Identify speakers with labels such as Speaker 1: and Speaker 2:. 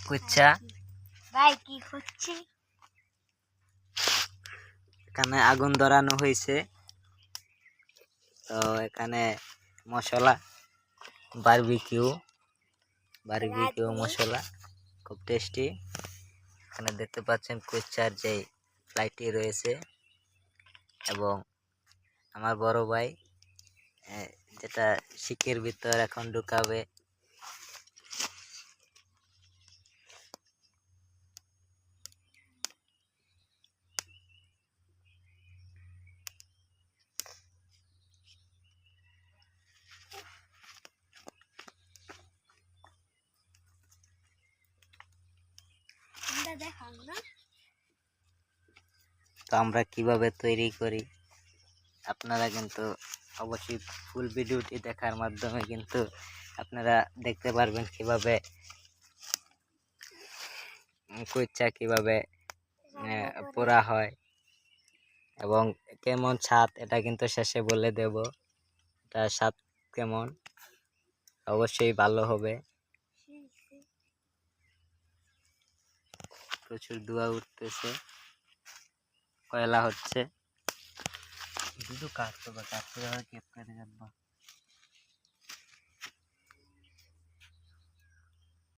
Speaker 1: কুচ্চা
Speaker 2: ভাই কি হচ্ছে?
Speaker 1: এখানে আগুন ধরানো হয়েছে। তো এখানে মশলা বারবিকিউ মশলা খুব টেস্টি। এখানে দেখতে পাচ্ছেন কুচ্চার যে ফ্লাইটি রয়েছে এবং আমার বড় ভাই যেটা শিকের ভিতর এখন ঢুকাবে। তো আমরা কিভাবে তৈরি করি আপনারা কিন্তু অবশ্যই ফুল ভিডিওটি দেখার মাধ্যমে কিন্তু আপনারা দেখতে পারবেন কিভাবে কুচ্চা কিভাবে পোড়া হয় এবং কেমন স্বাদ এটা কিন্তু শেষে বলে দেব। এটা স্বাদ কেমন, অবশ্যই ভালো হবে। প্রচুর ধোঁয়া উঠতেছে, কয়লা হচ্ছে। শুধু কাটতে হবে, কেটে যাবো।